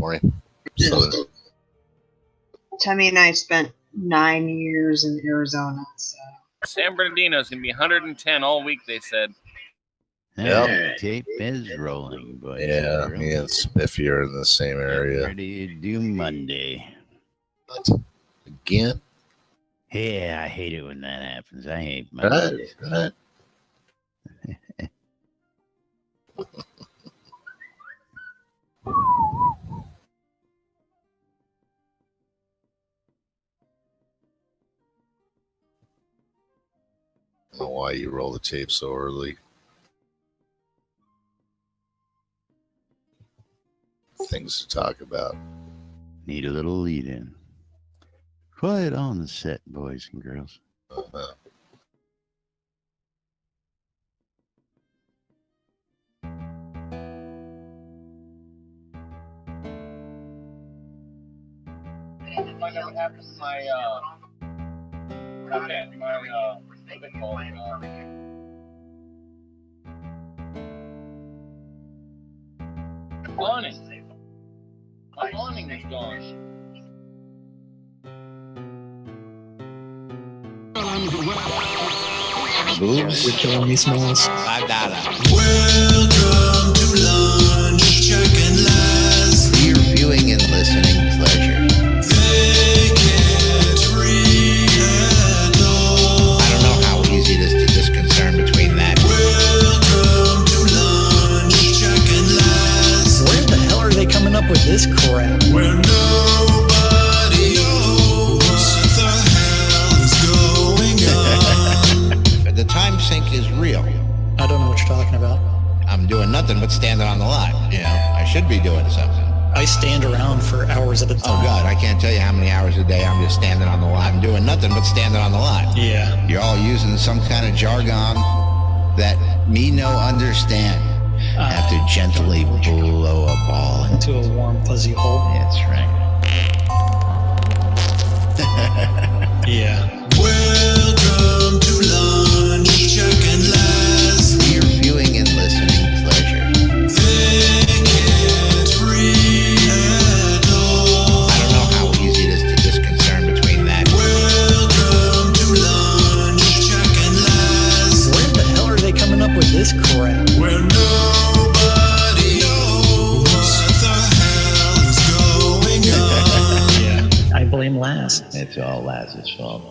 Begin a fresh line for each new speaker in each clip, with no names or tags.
California. So,
Tammy and I spent 9 years in Arizona. So.
San Bernardino's going to be 110 all week, they said.
Yep.
Tape is rolling, boys.
Yeah, if you're in the same area.
Get ready to do Monday.
What? Again?
Yeah, I hate it when that happens. I hate Mondays.
Right. I don't know why you roll the tape so early. Things to talk about.
Need a little lead in. Quiet on the set, boys and girls.
Uh-huh.
Find out what happened to my what's it called? Awning. My awning is gone.
Boobs.
You're killing me, Smalls.
$5.
Welcome to lunch, Jack and Laz.
Your viewing and listening pleasure.
They can't read at all.
I don't know how easy it is to discern between that.
Welcome to lunch, Jack and Laz.
Where the hell are they coming up with this crap?
Where nobody knows what the hell is going on.
The time sink is real.
I don't know what you're talking about.
I'm doing nothing but standing on the lot. I should be doing something.
I stand around for hours at a time.
Oh, God, I can't tell you how many hours a day I'm just standing on the lot. I'm doing nothing but standing on the lot.
Yeah.
You're all using some kind of jargon that me no understand. Have to gently blow a ball
into a warm, fuzzy hole.
That's right.
Yeah.
Welcome to lunch, Jack and Laz.
Your viewing and listening pleasure.
They can't read at all.
I don't know how easy it is to discern between that.
Welcome to lunch, Jack and Laz.
Where the hell are they coming up with this crap?
Where nobody knows what the hell is going on.
Yeah. I blame Laz.
It's all Laz's fault.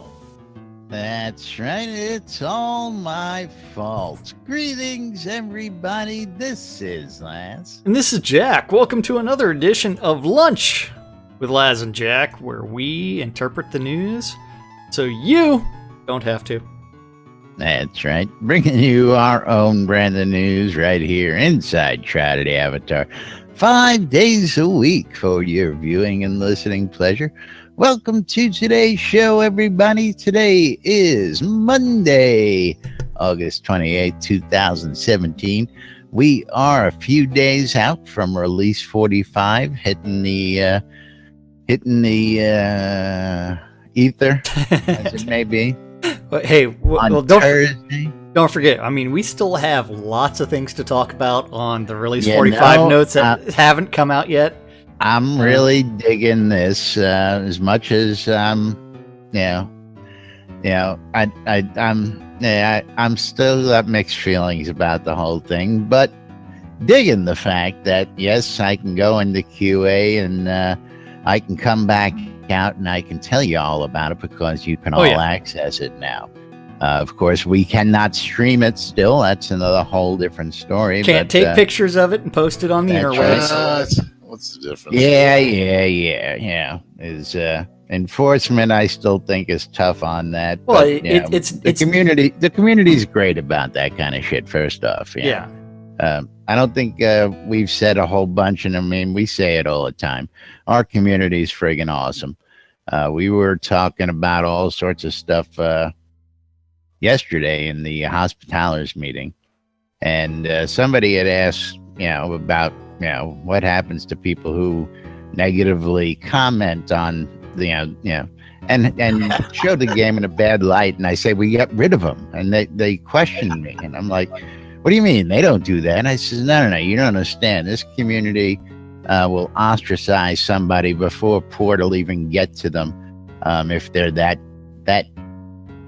That's right, it's all my fault. Greetings, everybody. This is Laz.
And this is Jack. Welcome to another edition of Lunch with Laz and Jack, where we interpret the news so you don't have to.
That's right. Bringing you our own brand of news right here inside Shroud Avatar. 5 days a week for your viewing and listening pleasure. Welcome to today's show, everybody. Today is Monday, August 28, 2017. We are a few days out from release 45, hitting the ether, as it may be.
But hey,
on Thursday.
Don't forget, I mean, we still have lots of things to talk about on the release 45 notes that haven't come out yet.
I'm really digging this as much as I'm still got mixed feelings about the whole thing, but digging the fact that yes, I can go into QA and I can come back out and I can tell you all about it because you can access it now. Of course, we cannot stream it still. That's another whole different story.
Can't take pictures of it and post it on the interwebs.
What's the difference?
Yeah. Is enforcement? I still think is tough on that.
Well,
but, it's the community. The community's great about that kind of shit. First off,
yeah.
I don't think we've said a whole bunch, and I mean we say it all the time. Our community's friggin' awesome. We were talking about all sorts of stuff yesterday in the hospitalers meeting, and somebody had asked, about what happens to people who negatively comment on and show the game in a bad light. And I say we get rid of them, and they questioned me, and I'm like, what do you mean they don't do that? And I says, no, you don't understand. This community will ostracize somebody before Portal even get to them if they're that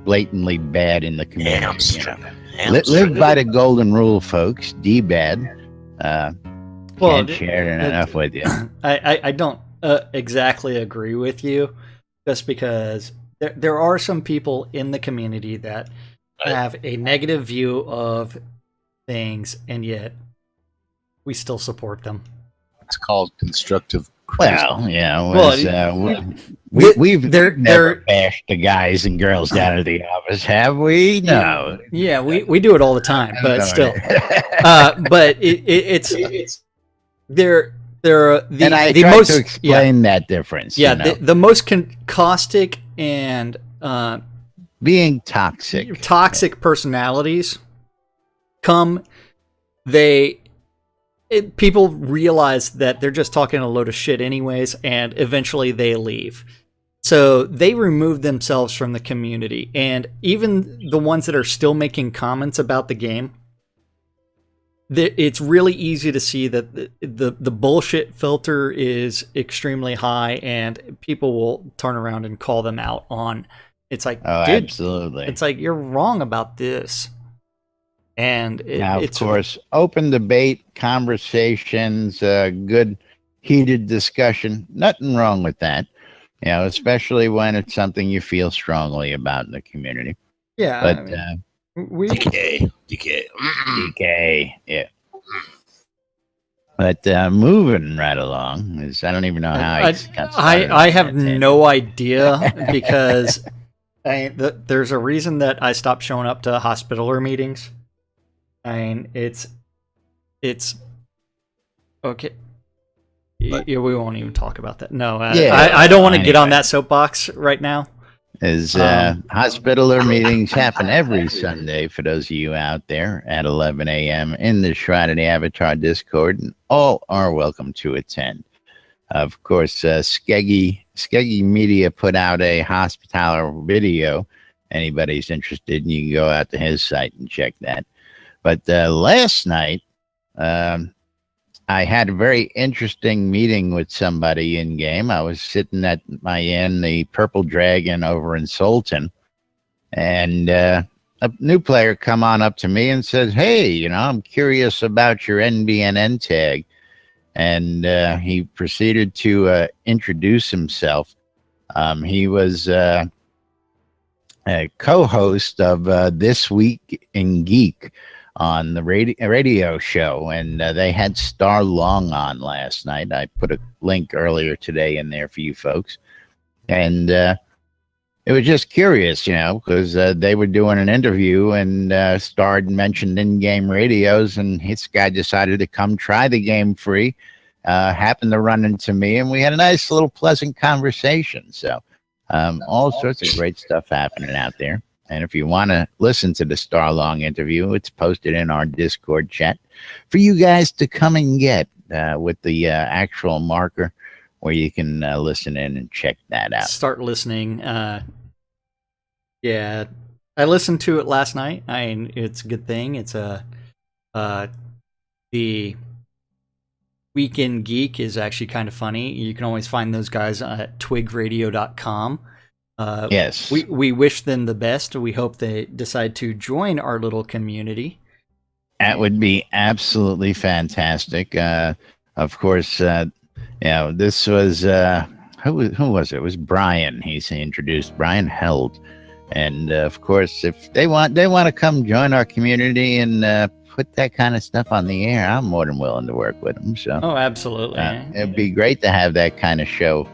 blatantly bad in the community. You know? Live by the golden rule, folks. D-bad. Can't share it enough with you.
I don't exactly agree with you, just because there are some people in the community that have a negative view of things, and yet we still support them.
It's called constructive criticism.
Well, yeah. We've never bashed the guys and girls down at the office, have we? No.
Yeah, we do it all the time, but still. But it's they're
and I
the
tried
most
to explain that difference.
Yeah,
you know?
the most caustic and
being toxic personalities people realize that they're just talking a load of shit anyways, and eventually they leave. So they remove themselves from the community, and even the ones that are still making comments about the game, it's really easy to see that the bullshit filter is extremely high, and people will turn around and call them out on. It's like, dude, absolutely.
It's like, you're wrong about this. And
now, of course, open debate, conversations, good heated discussion. Nothing wrong with that. You know, especially when it's something you feel strongly about in the community.
Yeah,
but
DK.
Yeah. But moving right along, I don't even know how
I have no idea, because there's a reason that I stopped showing up to hospitaler meetings. I mean, it's okay. Yeah, we won't even talk about that. No, I don't want to get on that soapbox right now.
Hospitaler meetings happen every Sunday for those of you out there at 11 a.m. in the Shroud of the Avatar Discord, and all are welcome to attend. Of course, Skeggy Media put out a hospitaler video. Anybody's interested, you can go out to his site and check that. But last night, I had a very interesting meeting with somebody in game. I was sitting at my inn, the Purple Dragon over in Sultan, and a new player come on up to me and said, "Hey, you know, I'm curious about your NBNN tag." And he proceeded to introduce himself. He was a co-host of This Week in Geek on the radio show, and they had Starr Long on last night. I put a link earlier today in there for you folks, and it was just curious, you know, because they were doing an interview, and Starr mentioned in-game radios, and this guy decided to come try the game free. Happened to run into me, and we had a nice little pleasant conversation. So all sorts of great stuff happening out there. And if you want to listen to the Starr Long interview, it's posted in our Discord chat for you guys to come and get with the actual marker where you can listen in and check that out.
Start listening. Yeah, I listened to it last night. I mean, it's a good thing. It's the Weekend Geek is actually kind of funny. You can always find those guys at twigradio.com.
Yes.
We wish them the best. We hope they decide to join our little community.
That would be absolutely fantastic. Of course, you know, this was who was it? It was Brian. He's introduced Brian Held, and of course, if they want to come join our community and put that kind of stuff on the air, I'm more than willing to work with them. So,
oh, absolutely,
it'd be great to have that kind of show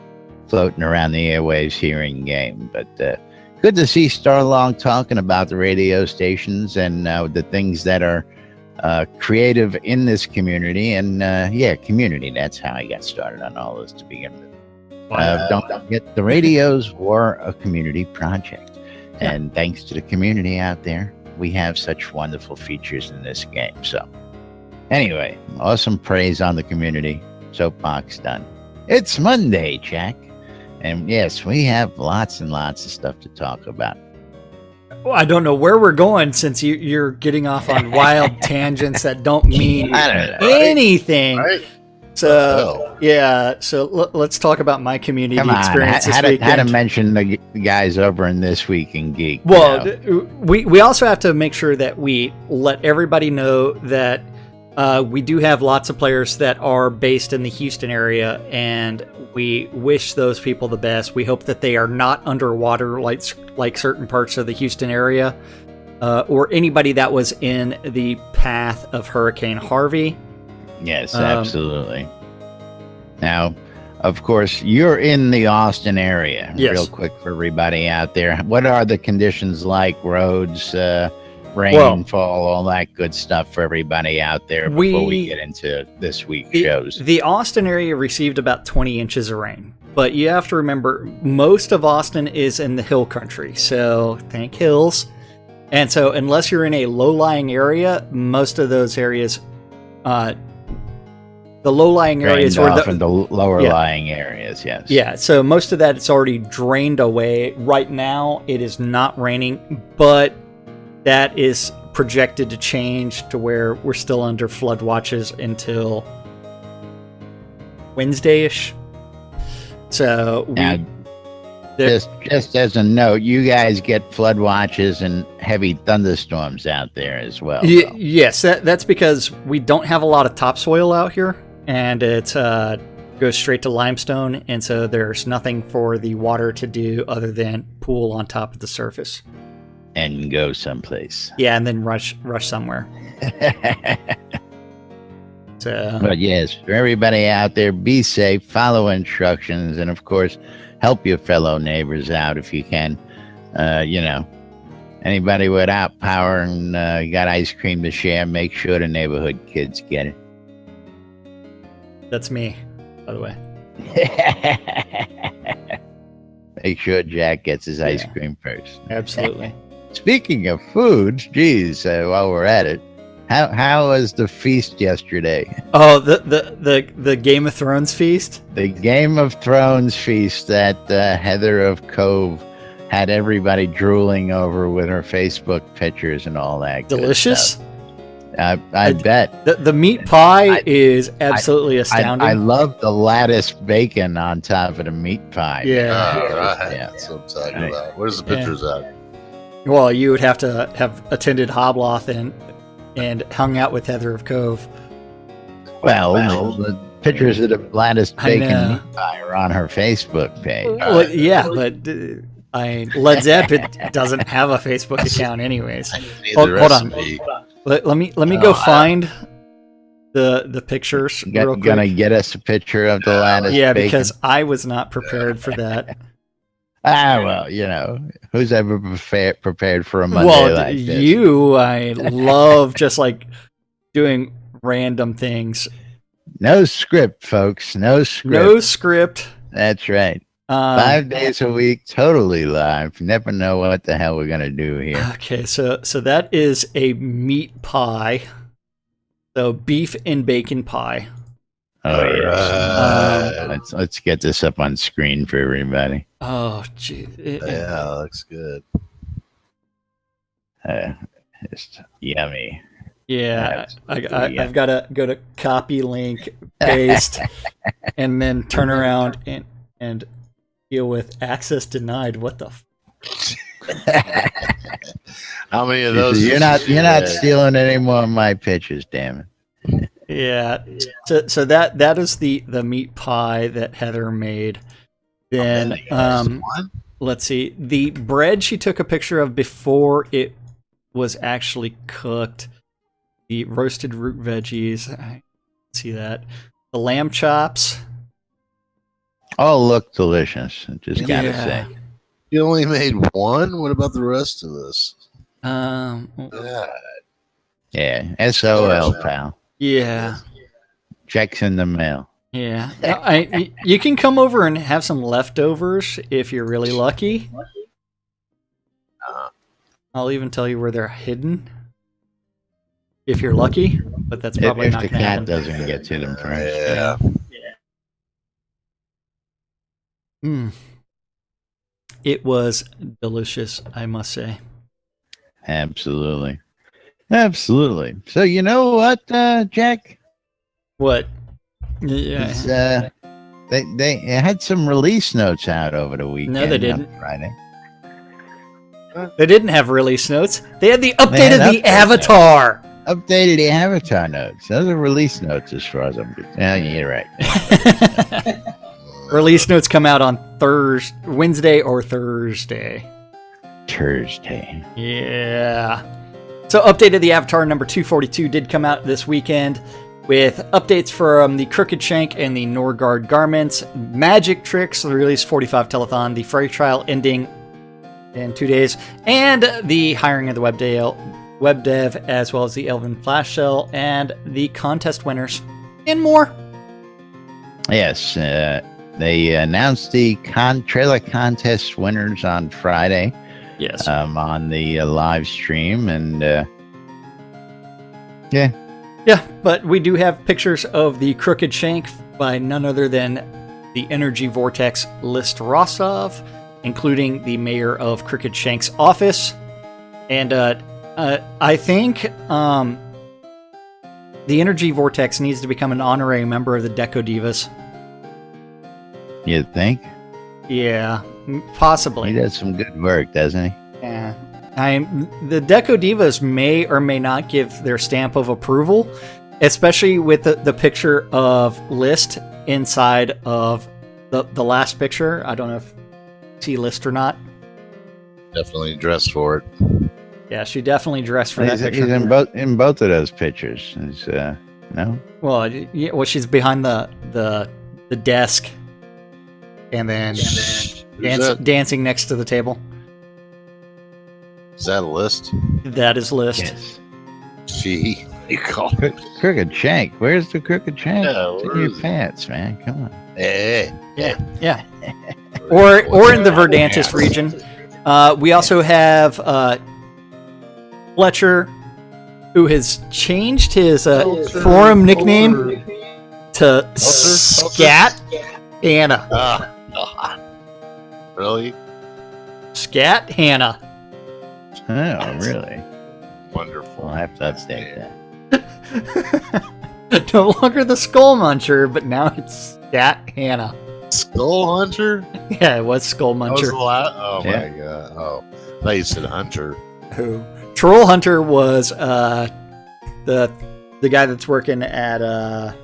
floating around the airwaves here in game. But good to see Starr Long talking about the radio stations and the things that are creative in this community. And community, that's how I got started on all this to begin with. Don't forget, the radios were a community project, and thanks to the community out there, we have such wonderful features in this game. So anyway, awesome praise on the community. Soapbox done. It's Monday, Jack. And yes, we have lots and lots of stuff to talk about.
Well, I don't know where we're going, since you're getting off on wild tangents that don't mean anything.
Right.
So Yeah, so let's talk about my community
Come on,
experience this
had to
weekend.
mention the guys over in This Week in Geek.
Well, we also have to make sure that we let everybody know that we do have lots of players that are based in the Houston area, and we wish those people the best. We hope that they are not underwater like certain parts of the Houston area, or anybody that was in the path of Hurricane Harvey.
Yes, absolutely. Now, of course, you're in the Austin area.
Yes.
Real quick for everybody out there. What are the conditions like? Roads, rainfall, all that good stuff for everybody out there before we get into this week's shows.
The Austin area received about 20 inches of rain. But you have to remember, most of Austin is in the hill country. So, thank hills. And so, unless you're in a low-lying area, most of those areas... the low-lying areas
or
the
lower-lying areas, yes.
Yeah, so most of that it's already drained away. Right now, it is not raining, but that is projected to change to where we're still under flood watches until Wednesday-ish. So
just as a note, you guys get flood watches and heavy thunderstorms out there as well.
Yes, that's because we don't have a lot of topsoil out here. And it goes straight to limestone, and so there's nothing for the water to do other than pool on top of the surface.
And go someplace.
Yeah, and then rush somewhere.
But yes, for everybody out there, be safe, follow instructions, and of course, help your fellow neighbors out if you can. Anybody without power and got ice cream to share, make sure the neighborhood kids get it.
That's me, by the way.
Make sure Jack gets his ice cream first.
Absolutely.
Speaking of foods, geez, while we're at it, how was the feast yesterday?
Oh, the Game of Thrones feast?
The Game of Thrones feast that Heather of Cove had everybody drooling over with her Facebook pictures and all that.
Delicious?
I bet.
The meat pie is absolutely astounding.
I love the lattice bacon on top of the meat pie.
Yeah.
All right.
Yeah.
That's what I'm talking about. Where's the pictures at?
Well, you would have to have attended Hobloth and hung out with Heather of Cove.
Well, the pictures of the lattice bacon meat pie are on her Facebook page.
Well, yeah, but Led Zeppelin doesn't have a Facebook account anyways. Hold on. Let me go find the pictures real quick.
Gonna get us a picture of the lattice bacon?
Because I was not prepared for that.
Well, who's ever prepared for a Monday like this?
I love just like doing random things.
No script, folks. No script.
No script.
That's right. 5 days a week, totally live. Never know what the hell we're gonna do here.
Okay, so that is a meat pie. So beef and bacon pie.
Oh yes. Let's get this up on screen for everybody.
Oh gee.
Yeah, looks good.
Just yummy.
Yeah, I've got to go to copy link, paste, and then turn around and deal with access denied. What the?
How many of those?
You're not stealing any more of my pictures, damn it.
Yeah. So that is the meat pie that Heather made. Then let's see. The bread she took a picture of before it was actually cooked. The roasted root veggies. I see that. The lamb chops.
All look delicious. Just gotta say.
You only made one. What about the rest of this?
Yeah. SOL, pal.
Yeah.
Checks in the mail.
Yeah. You can come over and have some leftovers if you're really lucky. I'll even tell you where they're hidden. If you're lucky, but that's probably
if
not
the
going to happen.
cat doesn't get to them first.
Yeah.
It was delicious, I must say.
Absolutely. So you know what, Jack?
What? Yeah.
It's, they had some release notes out over the weekend.
No, they didn't.
On Friday.
They didn't have release notes. They had the
They
update
had
of the
update
Avatar.
Updated the Avatar notes. Those are release notes as far as I'm concerned. Yeah, you're right.
Release notes come out on Wednesday or Thursday.
Thursday.
Yeah. So update of the Avatar number 242 did come out this weekend with updates from the Crooked Shank and the Norgard garments, magic tricks, the release 45 telethon, the free trial ending in 2 days, and the hiring of the web dev, as well as the Elven Flash Cell and the contest winners, and more.
Yes, they announced the trailer contest winners on Friday.
Yes.
On the live stream, and yeah.
Yeah, but we do have pictures of the Crooked Shank by none other than the Energy Vortex List Rosov, including the mayor of Crooked Shank's office. And I think the Energy Vortex needs to become an honorary member of the Deco Divas.
You think?
Yeah, possibly.
He does some good work, doesn't he?
Yeah. The Deco Divas may or may not give their stamp of approval, especially with the picture of List inside of the last picture. I don't know if you see List or not.
Definitely dressed for it.
Yeah, she definitely dressed for that
He's
picture.
in both of those pictures. He's, no?
Well, yeah, well, she's behind the desk, and then dancing next to the table.
Is that a list?
That is List.
Yes.
Gee, you call it.
Crooked Shank. Where's the Crooked Shank?
Yeah,
It's in
where
your
is it?
pants, man. Come on.
Hey.
Yeah. Or in the Verdantis region. We also have Fletcher, who has changed his forum nickname to Scat Hannah.
Really?
Scat Hannah.
Oh, really?
Wonderful.
I'll have to update that.
No longer the Skull Muncher, but now it's Scat Hannah.
Skull Hunter?
Yeah, it was Skull
That was
Muncher.
a lot. Oh
Yeah.
my god. Oh, I thought you said Hunter.
Who? Troll Hunter was the guy that's working at that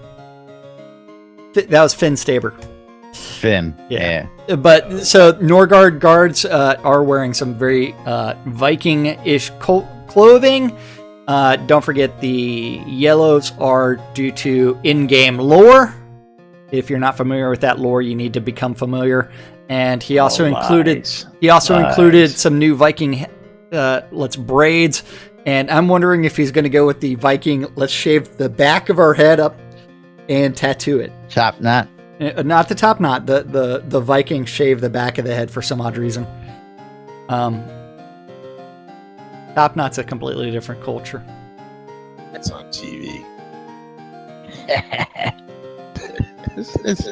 was Finn Staber.
Finn.
Yeah. But so Norgard guards are wearing some very Viking-ish clothing. Don't forget the yellows are due to in-game lore. If you're not familiar with that lore, you need to become familiar. And he also included some new Viking braids. And I'm wondering if he's going to go with the Viking let's shave the back of our head up and tattoo it.
Top knot.
Not the top knot. The Viking shave the back of the head for some odd reason. Top knot's a completely different culture.
It's on TV.
This is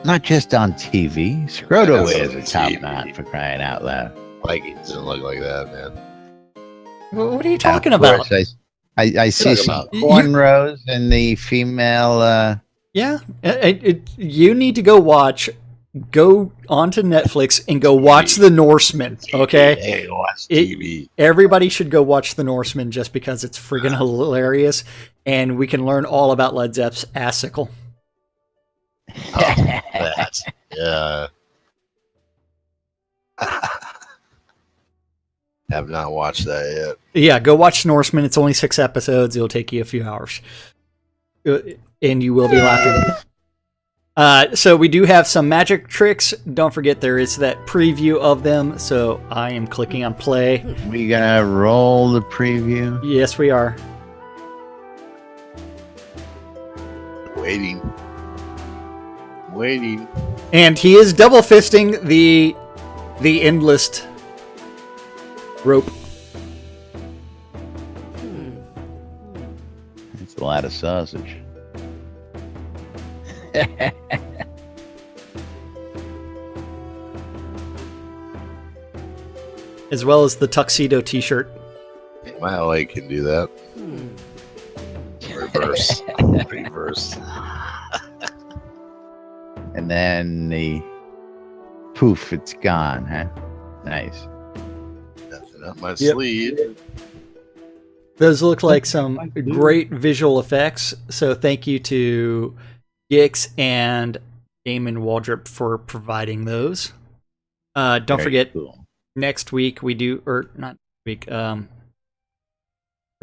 not just on TV. Scroto
That's
wears
on
a top
TV.
knot, for crying out loud.
Vikings didn't look like that, man.
What are you talking
Of
about?
course, I see
Talking
some
about-
cornrows in the female.
Yeah, you need to go onto Netflix and go watch The Norseman, okay?
Hey, watch
It-
TV.
Everybody should go watch The Norseman just because it's friggin' hilarious, and we can learn all about Led Zepp's assicle.
Oh, that. Yeah. Have not watched that yet.
Yeah, go watch Norseman. It's only 6 episodes. It'll take you a few hours. And you will be laughing. So we do have some magic tricks. Don't forget there is that preview of them. So I am clicking on play.
We gonna roll the preview.
Yes, we are.
Waiting.
And he is double fisting the endless rope.
It's a lot of sausage.
As well as the tuxedo t-shirt.
My LA can do that. Reverse. Reverse.
and then the poof, it's gone, huh? Nice.
Nothing up my sleeve.
Those look like some great visual effects. So thank you to Gix and Damon Waldrop for providing those. Don't
Very
forget,
cool.
next week we do, or not week. Or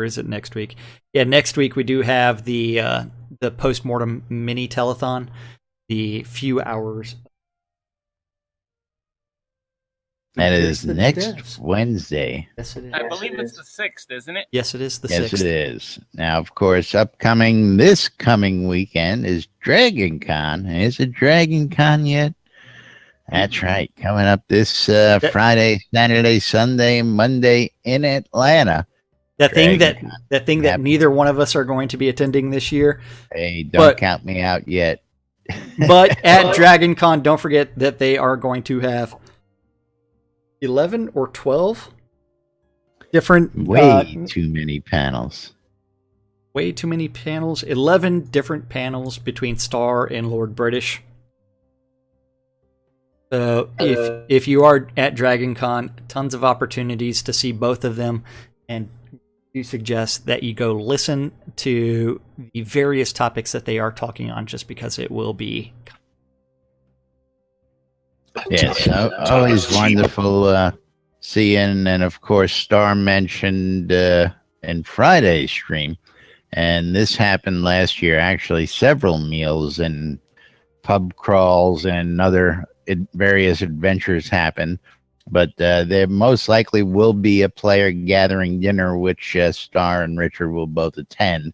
is it next week? Yeah, next week we do have the postmortem mini telethon. The few hours.
That is
The
next
devs.
Wednesday.
Yes, it is.
I believe it's the 6th, isn't it?
Yes, it is the
Yes,
6th.
it is. Now, of course, this coming weekend is Dragon Con. Is it Dragon Con yet? That's right. Coming up this Friday, Saturday, Sunday, Monday in Atlanta.
That thing
Dragon
that
Yep.
neither one of us are going to be attending this year.
Hey, don't
But-
count me out yet.
But at Dragon Con, don't forget that they are going to have 11 or 12 different
Way too many panels.
way too many panels. 11 different panels between Starr and Lord British. So if you are at Dragon Con, tons of opportunities to see both of them, and do suggest that you go listen to the various topics that they are talking on, just because it will be.
Yes, always wonderful seeing, and of course, Starr mentioned in Friday's stream, and this happened last year. Actually, several meals and pub crawls and other various adventures happened, but there most likely will be a player gathering dinner, which Starr and Richard will both attend.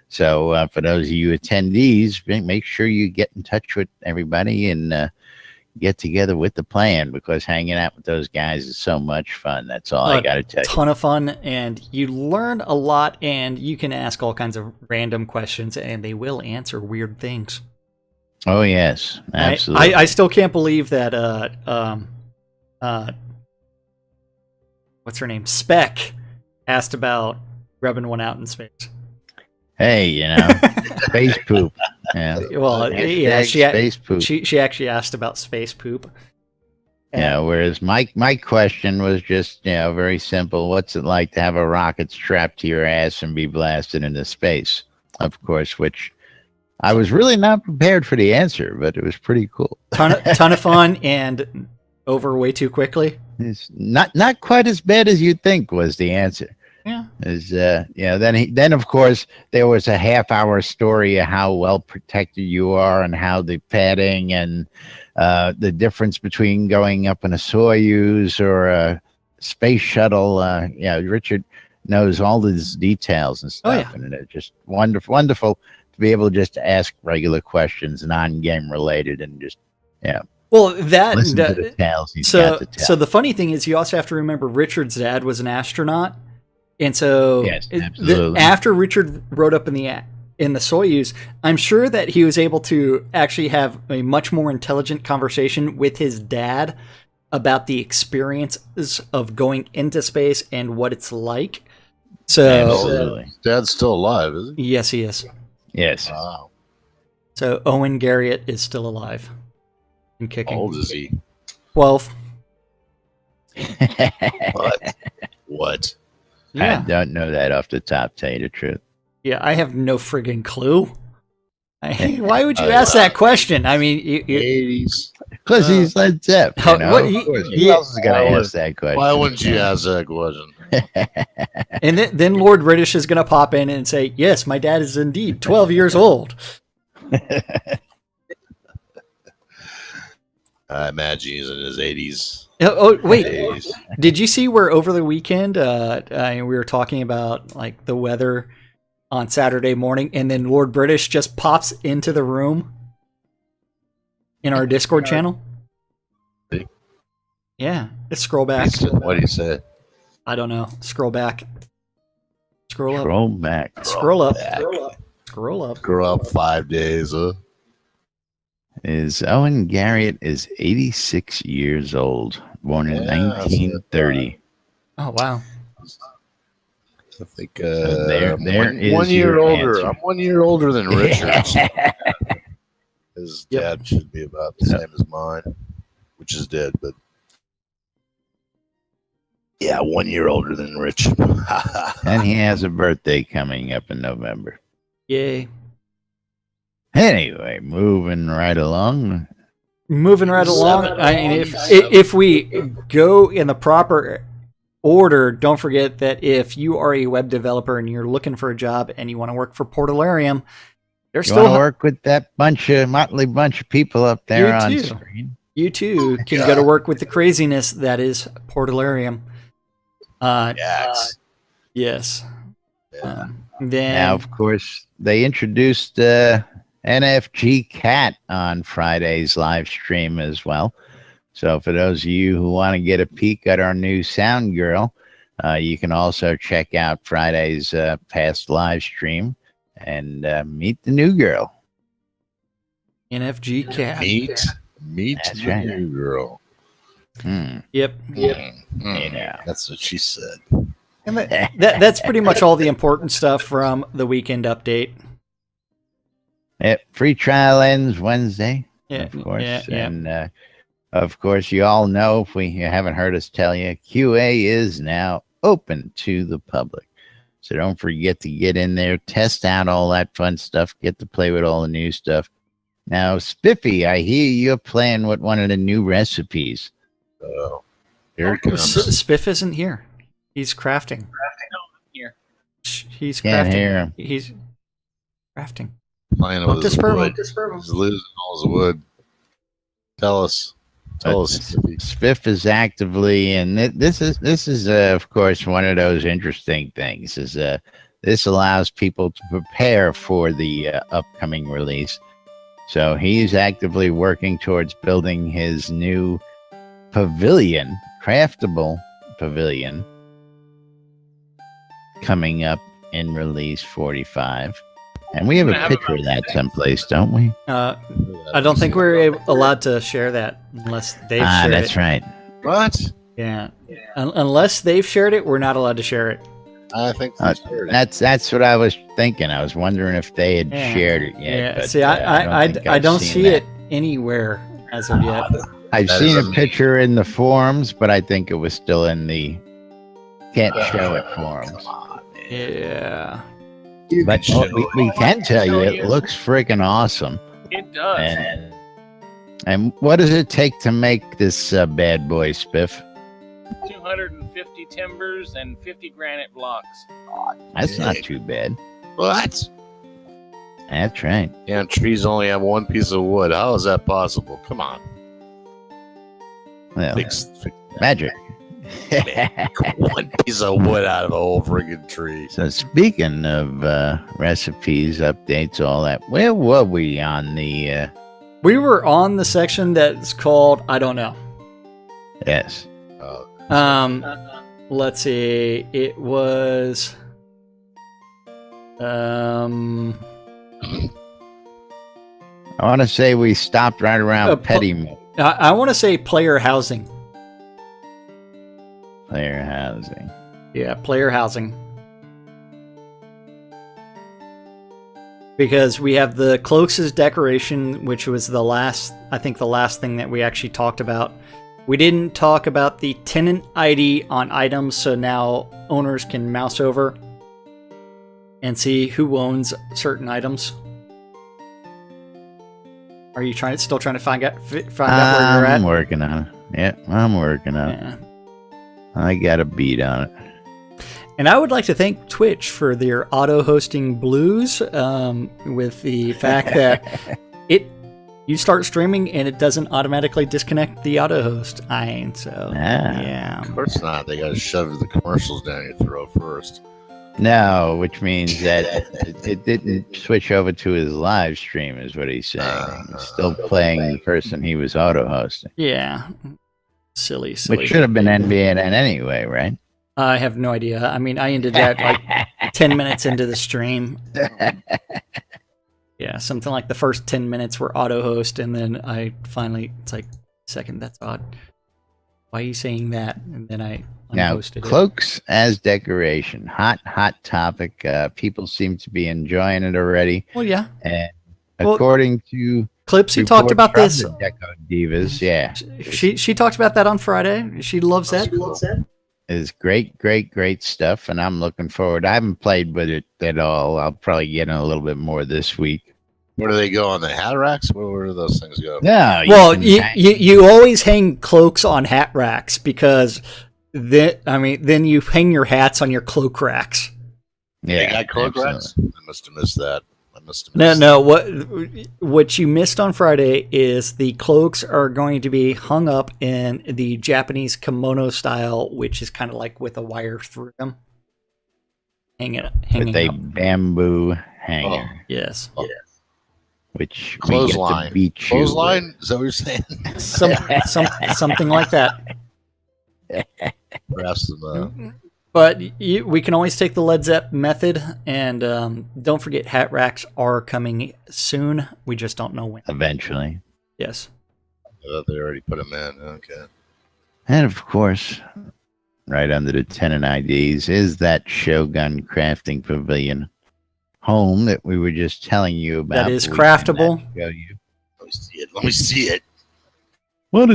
So for those of you attendees, make sure you get in touch with everybody and get together with the plan, because hanging out with those guys is so much fun. That's all I got to tell you.
Ton of fun, and you learn a lot, and you can ask all kinds of random questions, and they will answer weird things.
Oh yes, absolutely.
I still can't believe that what's her name? Spec asked about rubbing one out in space.
Hey, space poop. Yeah.
Well, yeah,
Space poop.
she actually asked about space poop.
Yeah, whereas my question was just, very simple. What's it like to have a rocket strapped to your ass and be blasted into space? Of course, which I was really not prepared for the answer, but it was pretty cool.
Ton of fun, and over way too quickly.
It's not quite as bad as you'd think was the answer.
Yeah.
Then of course there was a half-hour story of how well protected you are and how the padding and the difference between going up in a Soyuz or a space shuttle. Richard knows all these details and stuff, and it's just wonderful to be able to just ask regular questions, non-game related, and just
Well,
listen to the tales he's got to tell.
So the funny thing is, you also have to remember Richard's dad was an astronaut, and so
Yes, absolutely.
after Richard rode up in the Soyuz, I'm sure that he was able to actually have a much more intelligent conversation with his dad about the experiences of going into space and what it's like. So,
Absolutely.
Dad's still alive, is he?
yes, he is.
Yes.
Wow.
So Owen Garriott is still alive and kicking.
How old is he?
12.
What?
Yeah.
I don't know that off the top, tell you the truth.
Yeah, I have no friggin' clue. Why would you ask that question? I mean,
80s.
Because he's Led Zepp.
How- what-
Of course. Who else is going to ask that question?
Why wouldn't you ask that question?
and then Lord British is going to pop in and say, yes, my dad is indeed 12 years old.
I imagine he's in his 80s.
Oh, wait.
80s.
Did you see where over the weekend we were talking about like the weather on Saturday morning, and then Lord British just pops into the room in our Discord channel? Yeah, let's scroll back.
What do you say?
I don't know. Scroll back. Scroll up.
Scroll back.
Scroll up.
Back.
Scroll up.
Grow up 5 days, huh?
Is Owen Garriott is 86 years old, born in 1930.
Oh, wow.
I think
there
I'm
is
one year
your
older.
answer.
I'm 1 year older than Richard. His
Yep.
dad should be about the same as mine, which is dead, but yeah, 1 year older than Rich.
And he has a birthday coming up in November.
Yay.
Anyway, moving right along.
Moving right along. I mean, if we go in the proper order, don't forget that if you are a web developer and you're looking for a job and you want to work for Portalarium, there's
You
still
want to work with that motley bunch of people up there
You
on
too.
screen?
you too can go to work with the craziness that is Portalarium.
Yaks.
Yes.
Yeah.
Then
Now, of course, they introduced NFG Cat on Friday's live stream as well. So for those of you who want to get a peek at our new sound girl, you can also check out Friday's past live stream and meet the new girl.
NFG Cat.
Meet
That's
the
right.
new girl.
Yep.
Yeah.
That's what she said.
And that's pretty much all the important stuff from the weekend update.
Free trial ends Wednesday,
Yeah,
of course.
yeah.
And of course, you all know, if you haven't heard us tell you, QA is now open to the public. So don't forget to get in there, test out all that fun stuff, get to play with all the new stuff. Now, Spiffy, I hear you're playing with one of the new recipes.
Oh, here it comes.
Spiff isn't here. He's crafting.
Here.
He's
Can't
crafting.
hear him.
He's crafting.
Playing
Don't
with his
disturb him.
wood. He's losing all his wood. Tell us, Spiffy.
Spiff is actively, and this is of course one of those interesting things. This allows people to prepare for the upcoming release. So he's actively working towards building his new pavilion, craftable pavilion, coming up in release 45. And we have a picture of that someplace, don't we?
I don't think we're allowed to share that unless they've shared
That's
it.
right.
What?
Yeah. Unless they've shared it, we're not allowed to share it.
I think that's
That's what I was thinking. I was wondering if they had
Yeah.
shared it yet.
Yeah.
But,
See, I
think
I
I've
don't
seen
see
that.
it anywhere as of yet.
I've
That
seen
is
a picture in the forums, but I think it was still in the can't show it forums.
Come on, man.
Yeah.
But we can tell you it looks freaking awesome.
It does.
And what does it take to make this bad boy, Spiff?
250 timbers and 50 granite blocks.
That's not too bad.
What?
That's right.
Yeah, trees only have one piece of wood. How is that possible? Come on.
Well,
Fix
magic.
one piece of wood out of a whole friggin' tree.
So speaking of recipes, updates, all that, where were we on the?
We were on the section that's called I don't know.
Yes.
Let's see. It was
I want to say we stopped right around petty mode.
I want to say player housing.
Player housing.
Yeah, player housing. Because we have the closest decoration, which was the last thing that we actually talked about. We didn't talk about the tenant ID on items, so now owners can mouse over and see who owns certain items. Are you still trying to find out where you're at?
I'm working on it. Yeah, I'm working on it.
Yeah.
I got a beat on it.
And I would like to thank Twitch for their auto-hosting blues with the fact that you start streaming and it doesn't automatically disconnect the auto-host. Yeah.
Of course not. They got to shove the commercials down your throat first.
No, which means that it didn't switch over to his live stream, is what he's saying. He's still playing the person he was auto-hosting.
Yeah. Silly.
Which should have been NBN anyway, right?
I have no idea. I mean, I ended that like 10 minutes into the stream. Yeah, something like the first 10 minutes were auto-host, and then I finally, it's like, second, that's odd. Why are you saying that? And then I
now,
unhosted it.
cloaks as decoration. Hot topic. People seem to be enjoying it already.
Well, yeah.
And
Well,
according to
Clipsy talked about
From
this.
the Deco Divas, yeah.
She talked about that on Friday. She loves that.
It's great stuff, and I'm looking forward. I haven't played with it at all. I'll probably get in a little bit more this week.
Where do they go on the hat racks? Where do those things go?
No,
Well,
can
you,
hang-
you always hang cloaks on hat racks because then you hang your hats on your cloak racks.
They
yeah,
got cloak
absolutely.
racks? I must have missed that.
No. What you missed on Friday is the cloaks are going to be hung up in the Japanese kimono style, which is kind of like with a wire through them, hanging
With a
up.
bamboo hanger,
Yes,
which
Clothesline.
we get to beat you with.
Clothesline? Is that what you're saying?
something like that.
Perhaps some,
But we can always take the Led Zepp method, and don't forget hat racks are coming soon. We just don't know when.
Eventually.
Yes.
I thought they already put them in. Okay.
And of course, right under the tenant IDs is that Shogun Crafting Pavilion home that we were just telling you about.
That is
but we cannot
craftable.
show you.
Let me see it. Let me see it.
Want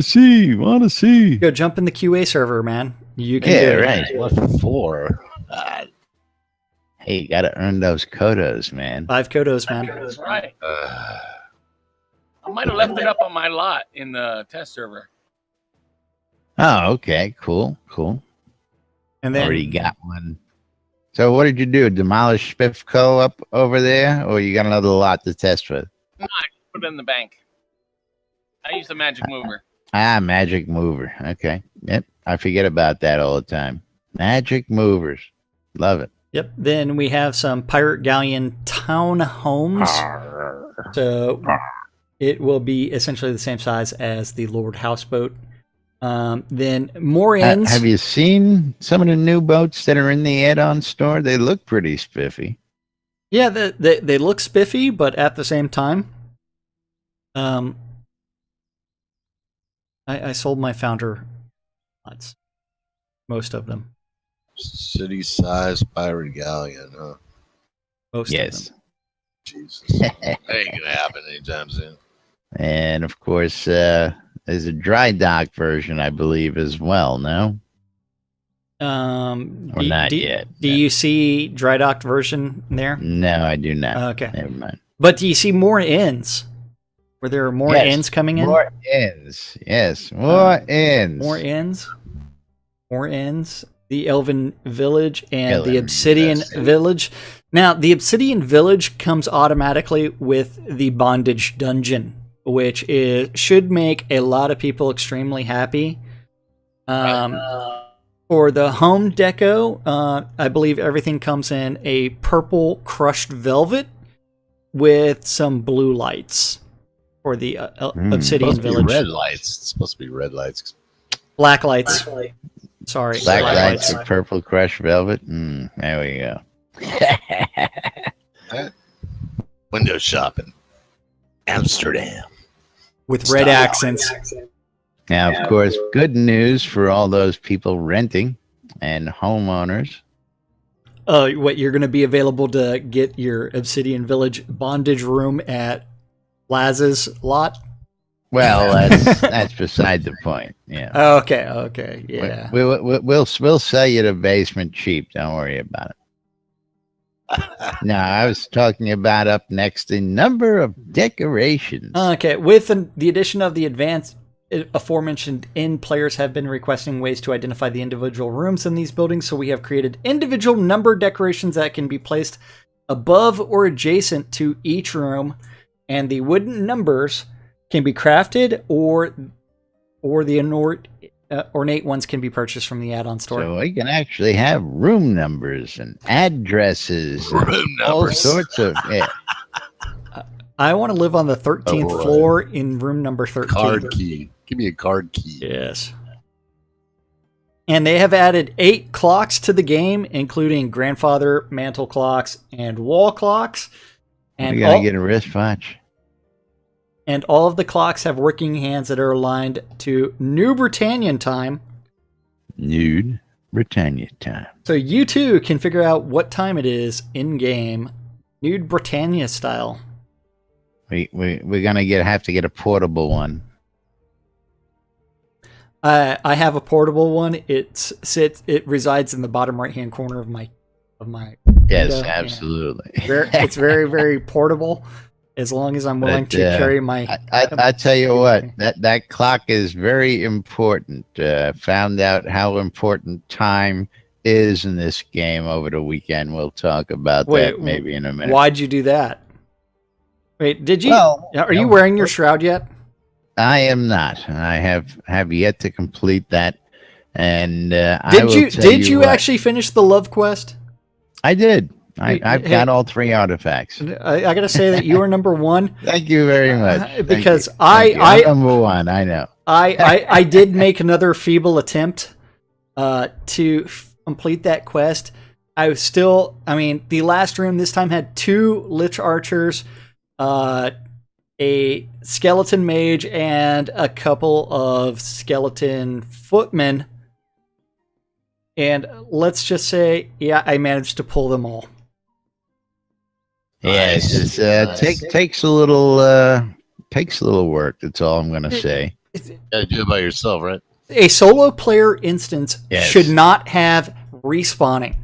to see.
Go jump in the QA server, man. You can
Yeah,
do it.
right.
What for? God.
Hey, you got to earn those kodos, man.
5 kodos, man.
That's right. I might have left it up on my lot in the test server.
Oh, okay. Cool.
And then
Already got one. So what did you do? Demolish Spiffco up over there? Or you got another lot to test with?
Put it in the bank. I use the magic mover.
Magic Mover. Okay. Yep. I forget about that all the time. Magic Movers. Love it.
Yep. Then we have some Pirate Galleon town homes. So it will be essentially the same size as the Lord Houseboat. Then more inns.
Have you seen some of the new boats that are in the add-on store? They look pretty spiffy.
Yeah, they look spiffy, but at the same time, I sold my Founder lots, most of them.
City-sized pirate galleon, huh?
Most
Yes.
of them.
Jesus. That ain't gonna happen anytime soon.
And of course, there's a dry dock version, I believe, as well. No, or not yet.
Do you see dry docked version there?
No, I do not.
Okay.
Never mind.
But do you see more inns? Were there more
Yes,
inns coming in?
More inns. Yes, more inns.
More inns. More inns. The Elven Village and the
Elven,
Obsidian
yes.
Village. Now, the Obsidian Village comes automatically with the Bondage Dungeon, which should make a lot of people extremely happy. For the home deco, I believe everything comes in a purple crushed velvet with some blue lights for the Obsidian
Supposed to be
Village.
red lights. It's supposed to be red lights.
Black lights. Sorry.
Black lights with purple crushed velvet. There we go.
Window shopping. Amsterdam.
With red accents.
Now, of course, good news for all those people renting and homeowners.
What, you're going to be available to get your Obsidian Village bondage room at Laz's lot?
Well, that's beside the point. Yeah.
Okay, yeah.
We'll sell you the basement cheap. Don't worry about it. No, I was talking about up next the number of decorations.
Okay, with the addition of the advanced aforementioned inn, players have been requesting ways to identify the individual rooms in these buildings, so we have created individual number decorations that can be placed above or adjacent to each room, and the wooden numbers can be crafted or the ornate ones can be purchased from the add-on store.
So we can actually have room numbers and addresses, and
Room
all
numbers.
sorts of. Yeah.
I want to live on the 13th
Oh, right.
floor in room number 13.
Card key. Give me a card key.
Yes. And they have added 8 clocks to the game, including grandfather, mantle clocks, and wall clocks. And
We gotta get a wristwatch.
and all of the clocks have working hands that are aligned to New Britannian time.
Nude Britannia time.
So you too can figure out what time it is in game, New Britannia style.
We're gonna have to get a portable one.
I have a portable one. It resides in the bottom right hand corner of my
Yes,
window.
absolutely.
It's very, very portable. As long as I'm willing
But,
to carry my.
I tell you what, that clock is very important. Found out how important time is in this game over the weekend. We'll talk about that maybe in a minute.
Why'd you do that? Wait, did you?
Well,
are you wearing your shroud yet?
I am not. I have yet to complete that. And
did you actually finish the love quest?
I did. I've got all 3 artifacts.
I gotta say that you are number 1.
Thank you very much.
Because
I'm number 1. I know.
I did make another feeble attempt to complete that quest. The last room this time had 2 lich archers, a skeleton mage, and a couple of skeleton footmen. And let's just say, I managed to pull them all.
Yeah, it takes a little work. That's all I'm gonna say.
You gotta do it by yourself, right?
A solo player instance should not have respawning.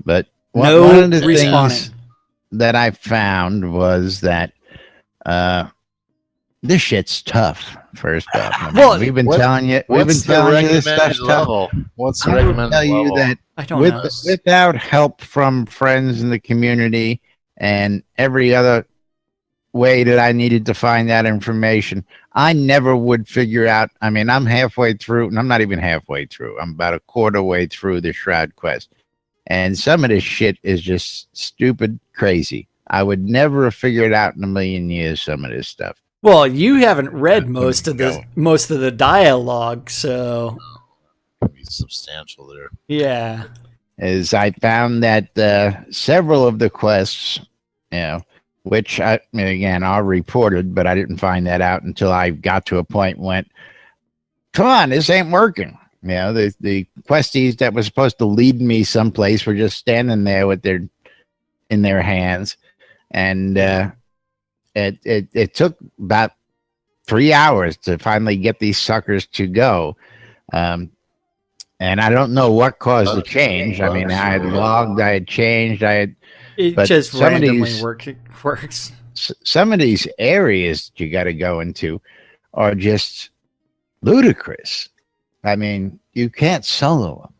But
No
one of the
respawning.
things that I found was that this shit's tough. First off, we've been telling you this stuff's tough.
What's the
I will
recommended
tell you
level?
that
I don't know.
without help from friends in the community and every other way that I needed to find that information, I never would figure out. I mean, I'm halfway through, and I'm not even halfway through. I'm about a quarter way through the Shroud quest. And some of this shit is just stupid crazy. I would never have figured out in a million years some of this stuff.
Well, you haven't read most of the dialogue, so
Could be substantial there.
yeah.
Is I found that several of the quests, which again are reported, but I didn't find that out until I got to a point and went, come on, this ain't working. The questies that were supposed to lead me someplace were just standing there with in their hands. And it took about 3 hours to finally get these suckers to go. And I don't know what caused the change. I mean, I had logged, I had changed,
It
but
just
some of
randomly
these-
works.
some of these areas you got to go into are just ludicrous. I mean, you can't solo them.